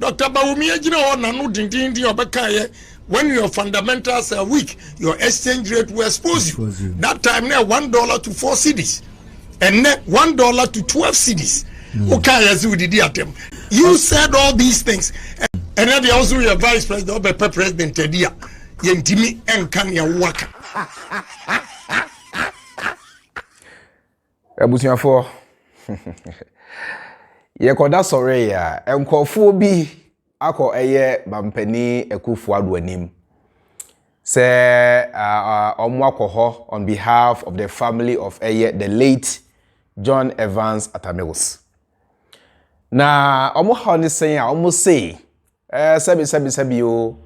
Dr. Bawumi ejina na no dindindi obeka when your fundamentals are weak, your exchange rate will expose you. That time now $1 to 4 cedis, and then $1 to 12 cedis. Okay, as we did at them. You said all these things, and then also your vice president, or president Tedia, Yentimi and Kanya Waka. Abusiafo ye koda sore ya enkofo bi akọ eye Mampani Akufo-Addo anim say omo akoho on behalf of the family of the late John Evans Atta Mills. Na omo ha ni say omo say sabi o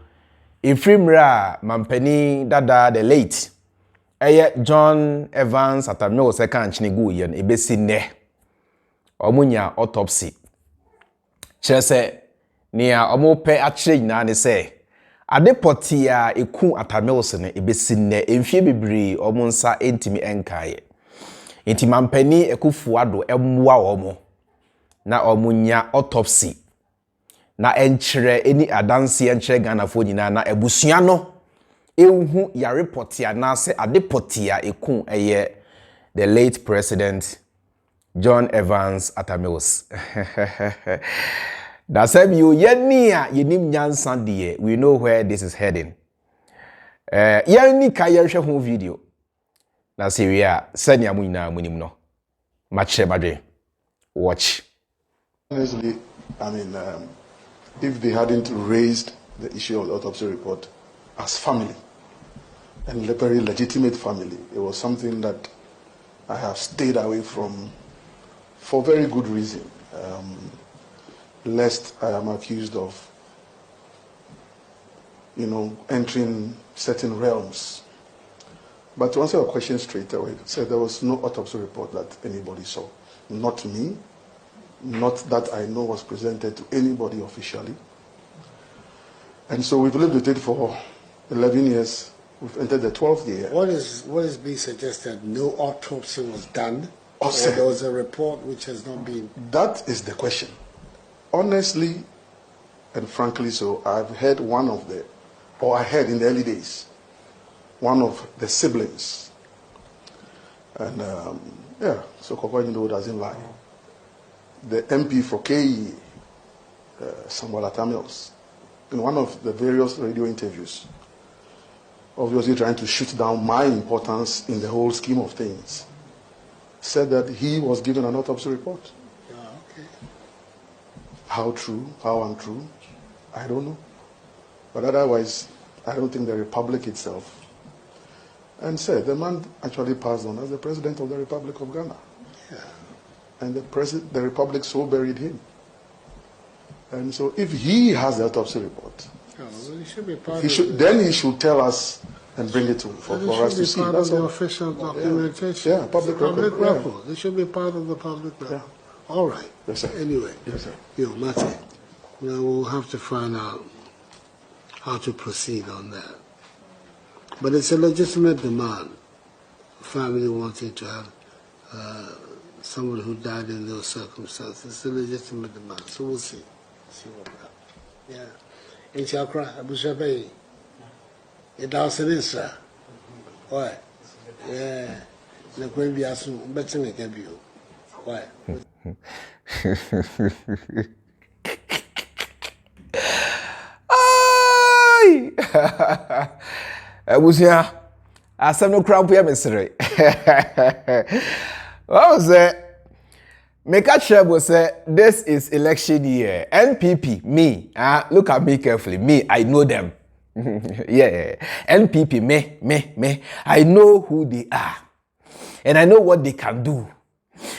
ifrimra Mampani dada the late John Evans Atta Mills kan chinigu yen ebesi ne omunya autopsy chese nia omo pe achire nyina ne se adepoti a eku Atta Mills ne ebesi ne emfie bebiri omo nsa entimi enkaye enti Mampani Akufo-Addo emwa omo na omunya autopsy na enchire eni adanse enchire Ghanafo nyina na ebusua no ehu ya report ya na se adepoti a eku the late president John Evans Atta Mills. That said, you yenim nyansa de, we know where this is heading. Yeni kaya hwe video. Na Syria, send ya muina munim no. Match badwe. Watch. Honestly, I mean, if they hadn't raised the issue of the autopsy report as family, and a very legitimate family, it was something that I have stayed away from for very good reason, lest I am accused of, entering certain realms. But to answer your question straight away, said there was no autopsy report that anybody saw. Not me, not that I know was presented to anybody officially. And so we've lived with it for 11 years. We've entered the 12th year. What is being suggested? No autopsy was done? Or there was a report which has not been... That is the question. Honestly and frankly so, I've heard I heard in the early days, one of the siblings, and so Koku Anyidoho doesn't lie. The MP for KE, Samuel Atta Mills, in one of the various radio interviews, obviously trying to shoot down my importance in the whole scheme of things, said that he was given an autopsy report. Okay. How true, how untrue, I don't know. But otherwise, I don't think the Republic itself. And said the man actually passed on as the President of the Republic of Ghana. Yeah. And the Republic so buried him. And so if he has the autopsy report, well, he should be part then he should tell us and bring it for us to see. That's the official documentation. Yeah, public record. Yeah. It should be part of the public record. Yeah. All right. Yes, sir. Anyway, yes, sir. Mate, we'll have to find out how to proceed on that. But it's a legitimate demand. Family wanting to have someone who died in those circumstances. It's a legitimate demand. So we'll see. See what happens. Yeah. In Chakra, Abu Shabai, it does an inside. Why? Yeah. The Queen be asking, better than can be. Why? Abusia, asem no cramp ya mesere. What was that? Make a sure was this is election year. NPP, me, look at me carefully. Me, I know them. Yeah. NPP, me. I know who they are. And I know what they can do.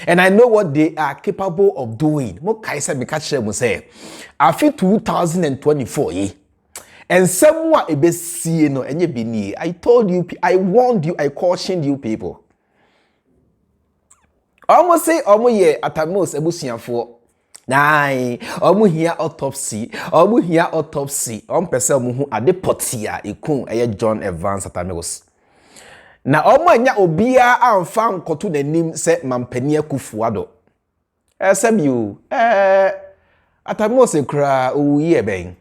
And I know what they are capable of doing. Mo kaisa make a sure was say, after 2024, and someone ebesi no enye bini. I told you, I warned you, I cautioned you people. Almost say omo ye Atta Mills ebusiafo. Nai, omo hia autopsy. Pese omo hu adepoti a ekun John Evans Atta Mills. Na omo anya obia amfa nkoto nanim se Mampani Akufo-Addo. Esem you Atta Mills kra o year ben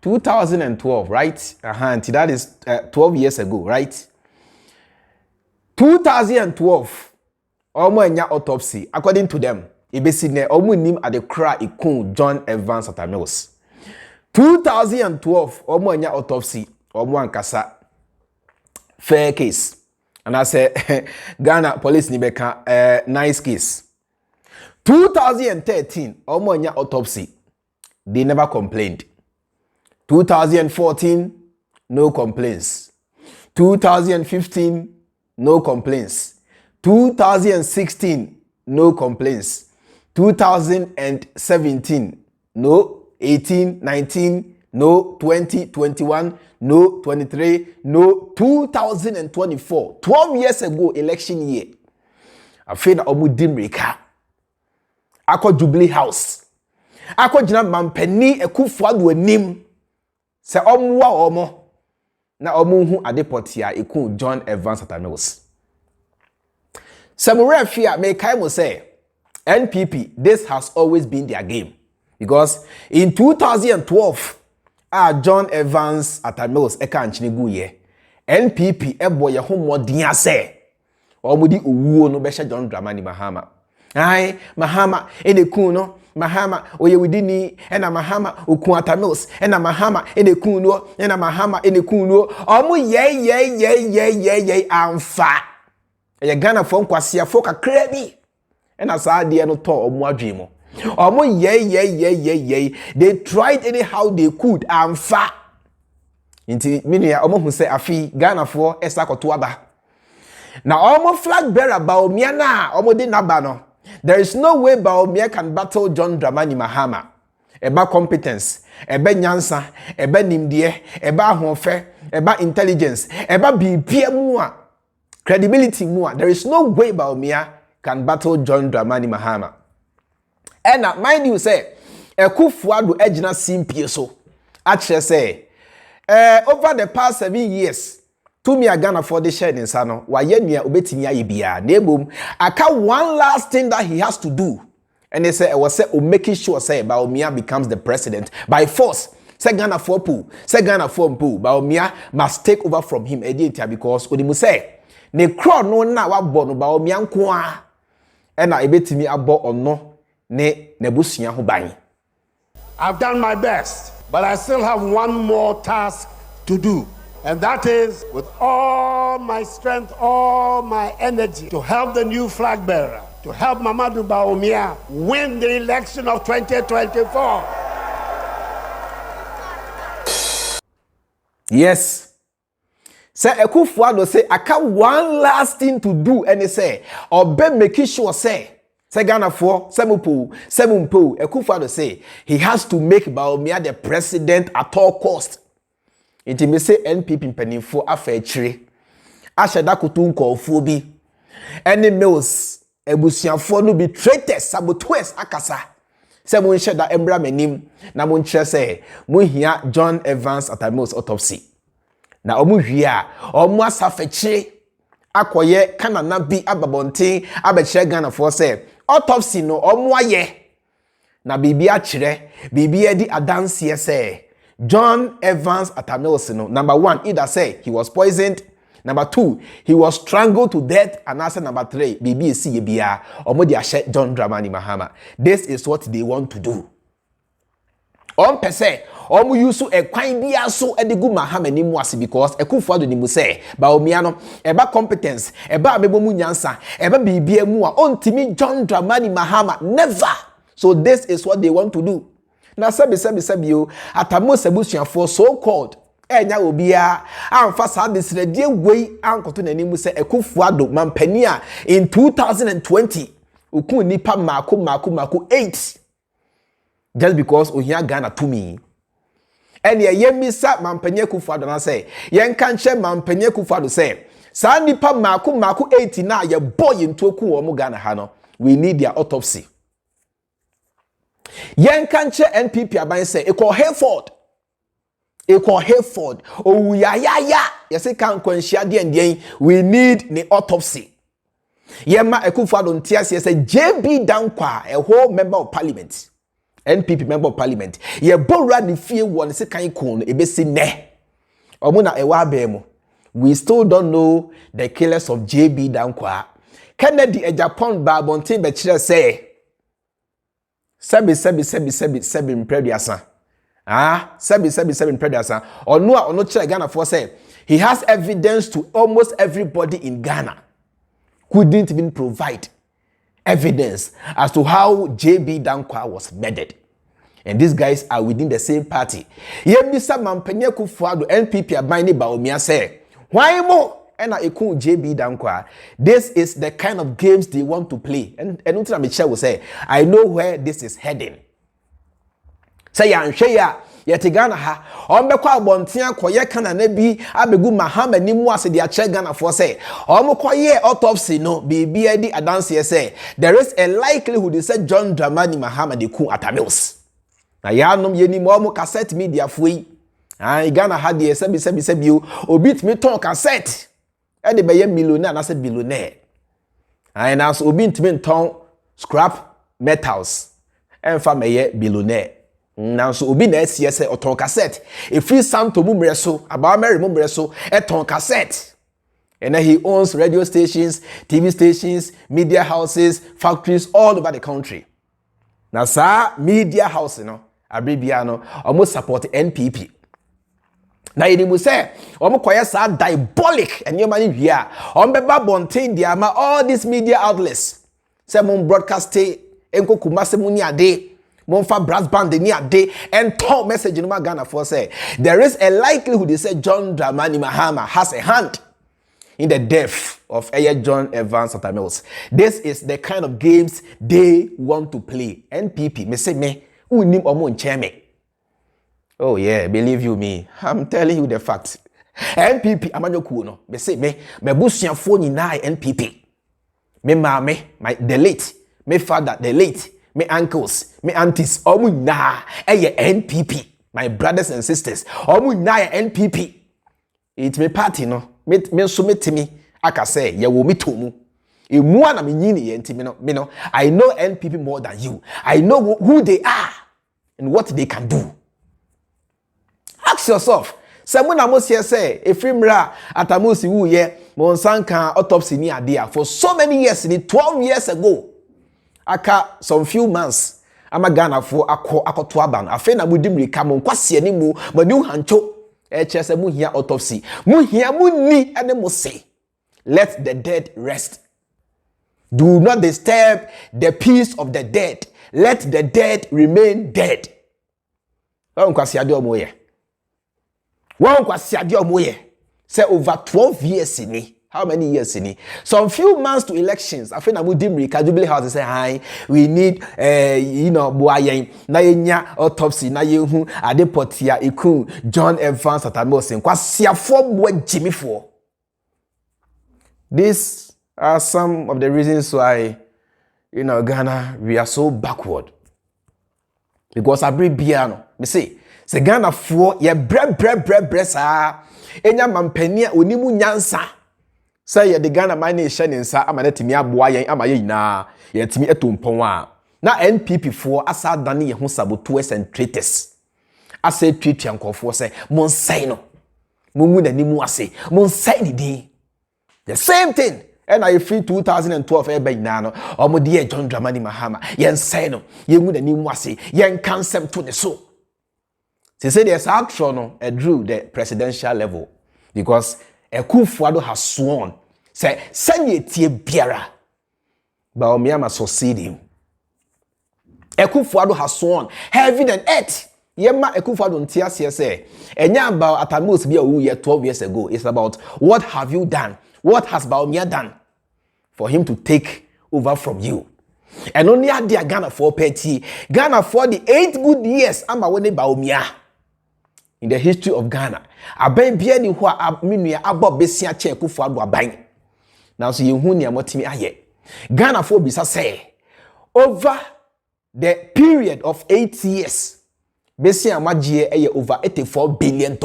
2012, right? That is 12 years ago, right? 2012, omo enya autopsy. According to them, ebesi ne omo nim ade kra ikun John Evans Atta Mills. 2012, omo enya autopsy, omo ankasa fair case. And I say Ghana police ni beka nice case. 2013, omo enya autopsy. They never complained. 2014, no complaints. 2015, no complaints. 2016, no complaints. 2017, no. 18, 19, no. 20, 21, no. 23, no. 2024, 12 years ago, election year. I feel that omu dimreka. Ako Jubilee House. Ako jina mampeni Akufo-Addo anim. Se omu wa omo. Na omu hu adepotia ikun John Evans Atta Mills. Samure Fia may kaimo say NPP, this has always been their game. Because in 2012, John Evans Atta Mills eka nchinigu ye. NPP ebo ye homo diya se. Omudi uwo no besha John Dramani Mahama. Aye, Mahama ene kuno. Mahama oye widini ena Mahama ukun Atta Mills ena Mahama ene kuno ena Mahama ene kuno. Omu ye amfa. Eye Ghana fo nkwase afo kakra bi. Ena saa de no to omu adwemo. Omo ye. They tried anyhow they could amfa. Inti minia omo hu say afi Ghana for esa koto aba. Na omo flag bearer Baomia na omo de naba no. There is no way Baomia can battle John Dramani Mahama. Eba competence, eba nyansa, eba nimdie, eba ahofe, eba intelligence, eba bibia mu a credibility mu a. There is no way Baomia can battle John Dramani Mahama. And mind you say, Akufo-Addo ejina simpie so. Actually say, over the past 7 years, to me Ghana for the share in Sano, waye nia obetimi aye bia. Nebom, aka one last thing that he has to do. And they say, making sure say Baomia becomes the president by force. Say Ghana for poo, say Ghana for poo. Baomia must take over from him because odimu say, ne crowd no na wa bono Baomia nkoa. And na ebetimi abo ono. I've done my best, but I still have one more task to do. And that is, with all my strength, all my energy, to help the new flag bearer, to help Mamadou Baomia win the election of 2024. Yes. Say Akufo-Addo say, I got one last thing to do, and they say, or be making sure say, say Ghana for Semumpo, Akufo-Addo say he has to make Baomia the president at all cost. It may say NPP penifo afechire. Ashada kutu nkofo bi. Any Mills ebusiafo no be traitors, saboteurs akasa. Se mo nhye da embra manim na mo nkyere say mo hia John Evans Atta Mills autopsy. Na omo hwie a omo asafechire akoye kanana bi ababonten abechire Ghana for say autopsy no omo aye na bibi a kire bibi edi adanse say John Evans Atta Mills no number 1 either say he was poisoned, number 2 he was strangled to death, and answer number 3 bibi esi ye bia omo di ahye John Dramani Mahama. This is what they want to do. On per se omo use e kwan bia so edigu Mahama ni mu ase because Akufo-Addo ni mu say Baomia no eba competence eba amebo mu nyansa eba bibia mu a ontimi John Dramani Mahama never. So this is what they want to do. Na sebi o Atta Mills ebusuafo so called enya obia amfa sa desredie wei ankoto nanimu se Akufo-Addo mampani a in 2020 ukun nipa mako 8 just because ohia Ghana to me. And ye misa mampani Akufo-Addo na say yen kan che mampani Akufo-Addo say sa nipa mako 8 na ye boy into oku wo mo Ghana ha no, we need their autopsy. Yen kanche NPP aban say equal Hayford oh ya yesi kan kwanhia de ndien we need the autopsy. Yema Akufo-Addo ntia say JB Dankwa a whole member of parliament NPP member of parliament. Ye borra ni fie won se kan kon e be si ne. Omo na ewa abemu. We still don't know the killers of JB Dankwa. Kennedy a Japan Babontin be kire say. Sebi imprediasa. Sebi imprediasa. Ono kire Ghana for say he has evidence to almost everybody in Ghana. Couldn't even provide evidence as to how JB Dankwa was murdered. And these guys are within the same party. Yebisa Mampenye Akufo-Addo NPP abani Baomia say, why more? And I call JB Dankwa. This is the kind of games they want to play. And Utina Michelle will say, I know where this is heading. Say ya ya Ghana ha ombekwa abontia koye kana na bi abegu mahama ni mu ase de ache Ghana for say omkoye autopsy no bibi adi adanse say there is a likelihood they say John Dramani Mahama de Koku Atta Mills na ya nom yeni mo cassette media foi Ghana ha de sebi obi timi ton cassette e de beye millionaire na say billionaire na so obi timi ton scrap metals enfa meye billionaire. Now so obi na CS oton cassette e free Santo mumreso about Mary mumreso eton cassette and then he owns radio stations, TV stations, media houses, factories all over the country. Now sir media house no abribiano almost support NPP. Now you say omokoye sa diabolic and your money here ombeba bontain dia ma all these media outlets say mon broadcast enko kumase muni ade Monfa brass band ni ade and talk message in Ghana for say there is a likelihood they say John Dramani Mahama has a hand in the death of John Evans Atta Mills. This is the kind of games they want to play. NPP me say me unim omo ncheme. Oh yeah, believe you me. I'm telling you the facts. NPP amanyoku no me say me busuafo nyina NPP. Me mama the late, me father the late. Me uncles, me aunties, omu na eye NPP. My brothers and sisters, omu na NPP. It's me party no. Me so me timi aka say ye wo me tomu. E mu na me nyini ye ntimi no. Me no. I know NPP more than you. I know who they are and what they can do. Ask yourself. Someone must here say Efrimra Atamusi wu ye monsanka autopsy ni adea for so many years, 12 years ago. Aka some few months ama Ghana for akoto aban afi na mudim rika mo kwase ani mu manu hancho chese mu hia autopsy mu hia mu ni ene mo say let the dead rest. Do not disturb the peace of the dead. Let the dead remain dead. Won kwase ade omo ye say over 12 years ni. How many years in it? Some few months to elections. I think I would Jubilee House say, "Hi, we need, buayen na yenya autopsy na yehu adepotia iku John Evans Atta Mills kwa siafo bo Jimmy for." These are some of the reasons why, Ghana we are so backward. Because I bring piano. Me say Ghana for ye bre sa enya mampania onimu nyansa. Say ye the Ghana mine nation nsa amanetimi aboa yen amaye nyina yetimi etompon a na NPP for asa dane ye ho saboteurs and traitors asa treat yankofo say mon say no mumu nanimu ase mon say ni din the same thing and I free 2012 e ba nyina no omode ye John Dramani Mahama yen say no ye mu nanimu ase yen cancel to the so say there's action no drew the presidential level because Akufo-Addo has sworn, say, Sanye tie biara, Baomia must succeed him. Akufo-Addo has sworn, heaven and earth. Yema Akufo-Addo ntia say, enya about Atta Mills be a year 12 years ago. It's about what have you done? What has Baomia done for him to take over from you? And only at the Ghana for petty, Ghana for the 8 good years, ama wene Baomia. In the history of Ghana, aban bia ni ho aminua abo besia che Akufo-Addo aban. Now so yehu ni amotimi aye. Ghana for bisa say over the period of 8 years, besia magye eye over $84 billion.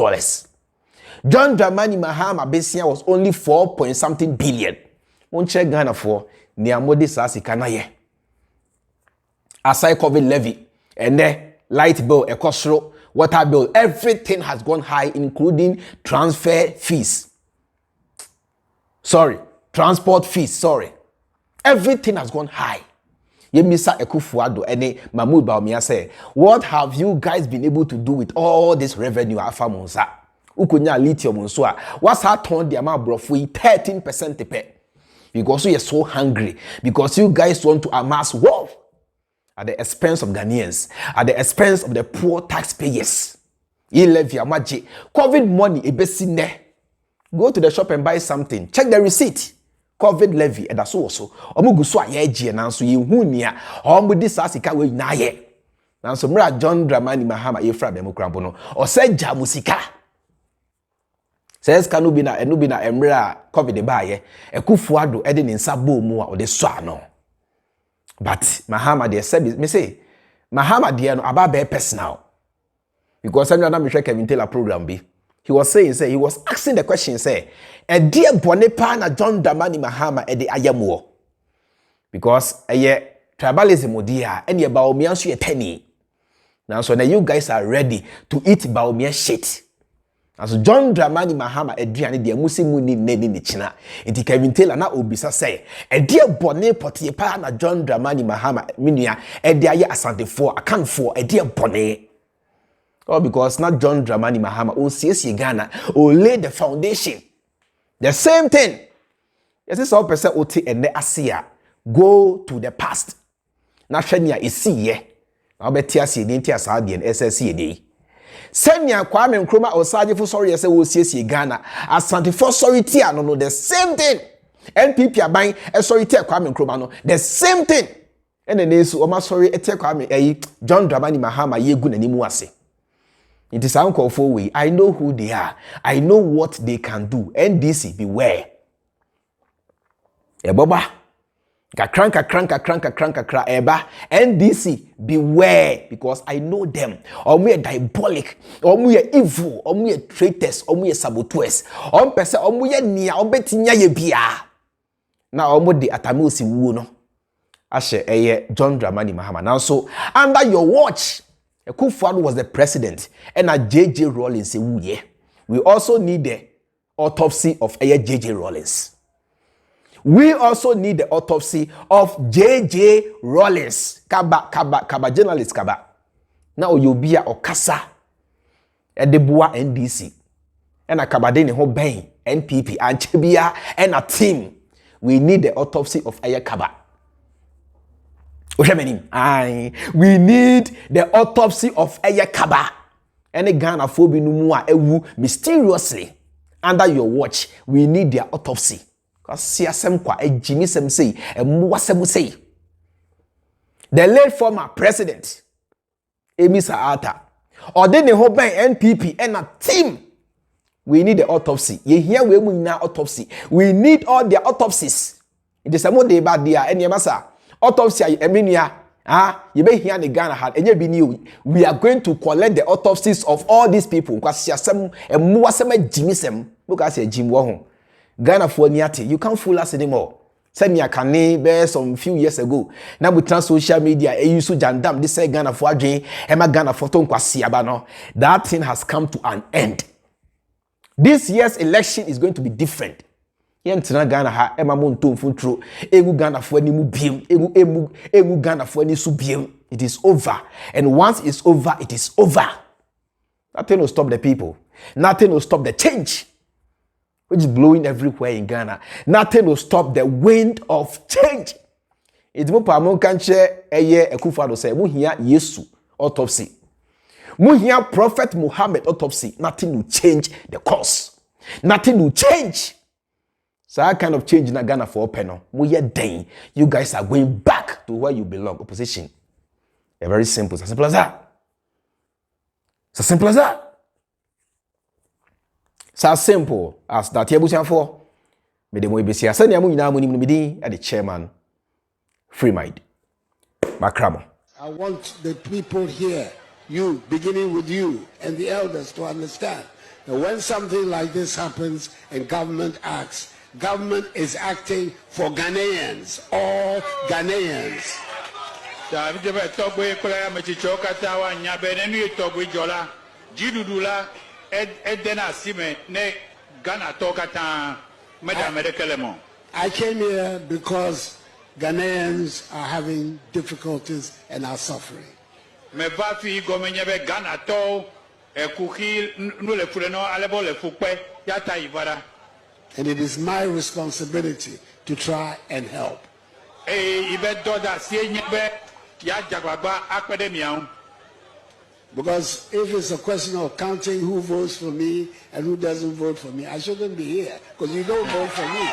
John Dramani Mahama besia was only 4 point something billion. Won check Ghana for ni amodi sa sika na ye. Aside COVID levy, And then light bill, ekosro, water bill, everything has gone high, including transfer fees. Sorry, transport fees, sorry. Everything has gone high. Yemisa Akufo-Addo and Mahmoud Bawumia say, what have you guys been able to do with all this revenue afa monsa? Ukonya lithium monso a what's her turn the amount of 13% tepe. Because you are so hungry, because you guys want to amass wealth at the expense of Ghanaians, at the expense of the poor taxpayers. You levy amaji COVID money ebesine. Go to the shop and buy something. Check the receipt. COVID levy and that's also. Omugu so ayeji na so yehu nia. Omu di sasika we na ye. Na so mra John Dramani Mahama Efra Bemukrampo no. O se ja musika. Says kanu bi na emra COVID ba ye. Akufo-Addo ede ne nsa bo mu a ode so ano. But Mahama de say me say Mahama de no aba be personal. Because I'm not sure Kevin Taylor program be. He was saying, he was asking the question, say, a dear Bonepa na John Dramani Mahama e de ayamuo. Because tribalism odia and ye Bawumia so ye penny. Now so now you guys are ready to eat Bawumia shit. Now so John Dramani Mahama aduane de musimu ni neni ni china. Inti Kevin Taylor na obisa say, a dear Bonepa na John Dramani Mahama minua e de aye asante for akan for a dear Bone. Oh, because not John Dramani Mahama, oh, CSC Ghana, oh, lay the foundation. The same thing. Yes, it's all percent OT and the Asia. Go to the past. Now, Shania is see ye. I'll bet TSC, the Saudi and SSC. Senya Kwame Nkrumah or Saji for sorry, I say, oh, CSC Ghana. As Santi for sorry, Tia, no, the same thing. NPP are buying a sorry, Tia Kwame Nkrumah, no, the same thing. And then there's Oma sorry, Tia Kwame, John Dramani Mahama, ye good and imuase. It is uncalled for way. I know who they are. I know what they can do. NDC, beware. Eboba. Kakranka. Eba. NDC, beware. Because I know them. Omu diabolic. Omu evil. Omu traitors. Omu saboteurs. Omu pese. Omu niya. Omu betinya ye biya. Na omu de Atta Mills no. Ashe John Dramani Mahama. Now so, under your watch, Akufo-Addo was the president, and a JJ Rawlings say, yeah. We also need the autopsy of JJ Rawlings. We also need the autopsy of JJ Rawlings. Kaba journalist kaba. Now you be a okasa. Edebua NDC. And a kabade ne ho ben NPP and Chebia and a team. We need the autopsy of Kaba. We need the autopsy of Kaba. Any Ghana phobi numua ewu mysteriously under your watch. We need their autopsy. Because CSM kwa Jimmy Sem say and say. The late former president, Emisa Atta, or then the whole NPP and a team. We need the autopsy. You hear we need autopsy. We need all their autopsies. It is a more day bad there and Yamasa. Autopsy eminia you may hear the Ghana had and be new. We are going to collect the autopsies of all these people because some and more some Jimmy Sem. Look at say Jim Wahon. Ghana for Niati, you can't fool us anymore. Send me a cane bear some few years ago. Now we trans social media and you so jandam this say Ghana for Adrian Emma Ghana for Tonka Siabano. That thing has come to an end. This year's election is going to be different. Yentina Ghana ha Emma Monton Funtro, Egu Ghana for any mubium, Egu Ghana for any subium. It is over. And once it's over, it is over. Nothing will stop the people. Nothing will stop the change, which is blowing everywhere in Ghana. Nothing will stop the wind of change. It's more Pamon Kanche Akufo-Addo say, Muhia Yesu autopsy. Muhia Prophet Muhammad autopsy. Nothing will change the course. Nothing will change. So that kind of change in Ghana for open. You guys are going back to where you belong. Opposition. They're very simple. It's as simple as that. It's as simple as that. It's as simple as that. At the chairman, Free Mind. Makramo. I want the people here, you, beginning with you and the elders, to understand that when something like this happens and government acts, government is acting for Ghanaians, all Ghanaians. David Togwe Kola Machichoka Tawa Nyabenenu Togwe Jola, Jidudula, Edena Sime, Ne Ghana Tokata, Madame Medekelemo. I came here because Ghanaians are having difficulties and are suffering. Me bafi gomenyebe Ghana to ekuki nule fuleno alebo le fukwe yata ivara. And it is my responsibility to try and help. Ibe doda si nyebe ya jagwagba akademia. Because if it's a question of counting who votes for me and who doesn't vote for me, I shouldn't be here because you don't vote for me.